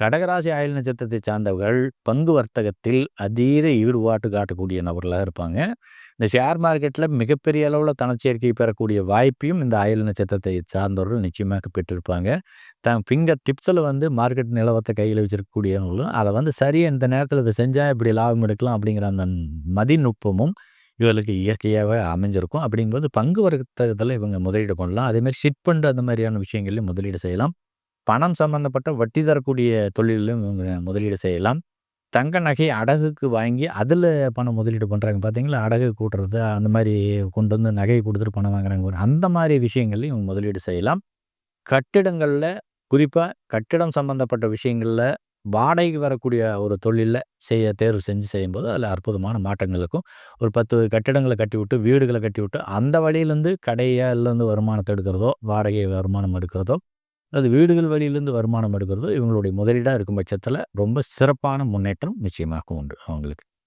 கடகராசி ஆயுள் நட்சத்திரத்தை சார்ந்தவர்கள் பங்கு வர்த்தகத்தில் அதீத ஈடுபாட்டு காட்டக்கூடிய நபர்களாக இருப்பாங்க. இந்த ஷேர் மார்க்கெட்டில் மிகப்பெரிய அளவில் தனச்சேர்க்கை பெறக்கூடிய வாய்ப்பையும் இந்த ஆயுள் நட்சத்திரத்தை சார்ந்தவர்கள் நிச்சயமாக பெற்றிருப்பாங்க. தன் ஃபிங்கர் டிப்ஸில் மார்க்கெட் நிலவரத்தை கையில் வச்சிருக்கக்கூடியவங்களும் அதை சரியாக இந்த நேரத்தில் இதை செஞ்சால் இப்படி லாபம் எடுக்கலாம் அப்படிங்கிற அந்த மதிநுட்பமும் இவர்களுக்கு இயற்கையாகவே அமைஞ்சிருக்கும். அப்படிங்கும்போது பங்கு வர்த்தகத்தில் இவங்க முதலீடு பண்ணலாம். அதேமாதிரி சிட் ஃபண்டு அந்த மாதிரியான விஷயங்கள்லையும் முதலீடு செய்யலாம். பணம் சம்பந்தப்பட்ட வட்டி தரக்கூடிய தொழிலிலும் இவங்க முதலீடு செய்யலாம். தங்க நகை அடகுக்கு வாங்கி அதில் பணம் முதலீடு பண்ணுறாங்க பார்த்தீங்களா, அடகு கூட்டுறது அந்த மாதிரி கொண்டு வந்து நகையை கொடுத்துட்டு பணம் வாங்குறாங்க அந்த மாதிரி விஷயங்கள்லையும் இவங்க முதலீடு செய்யலாம். கட்டிடங்களில் குறிப்பாக கட்டிடம் சம்பந்தப்பட்ட விஷயங்களில் வாடகைக்கு வரக்கூடிய ஒரு தொழிலில் தேர்வு செஞ்சு செய்யும்போது அதில் அற்புதமான மாற்றங்கள் இருக்கும். ஒரு 10 கட்டிடங்களை கட்டிவிட்டு வீடுகளை கட்டிவிட்டு அந்த வழியிலேருந்து கடையிலேருந்து வருமானத்தை எடுக்கிறதோ, வாடகை வருமானம் எடுக்கிறதோ, அது வீடுகள் வழியிலேருந்து வருமானம் எடுக்கிறதோ இவங்களுடைய முதலீடாக இருக்கும் பட்சத்தில் ரொம்ப சிறப்பான முன்னேற்றம் நிச்சயமாக உண்டு அவங்களுக்கு.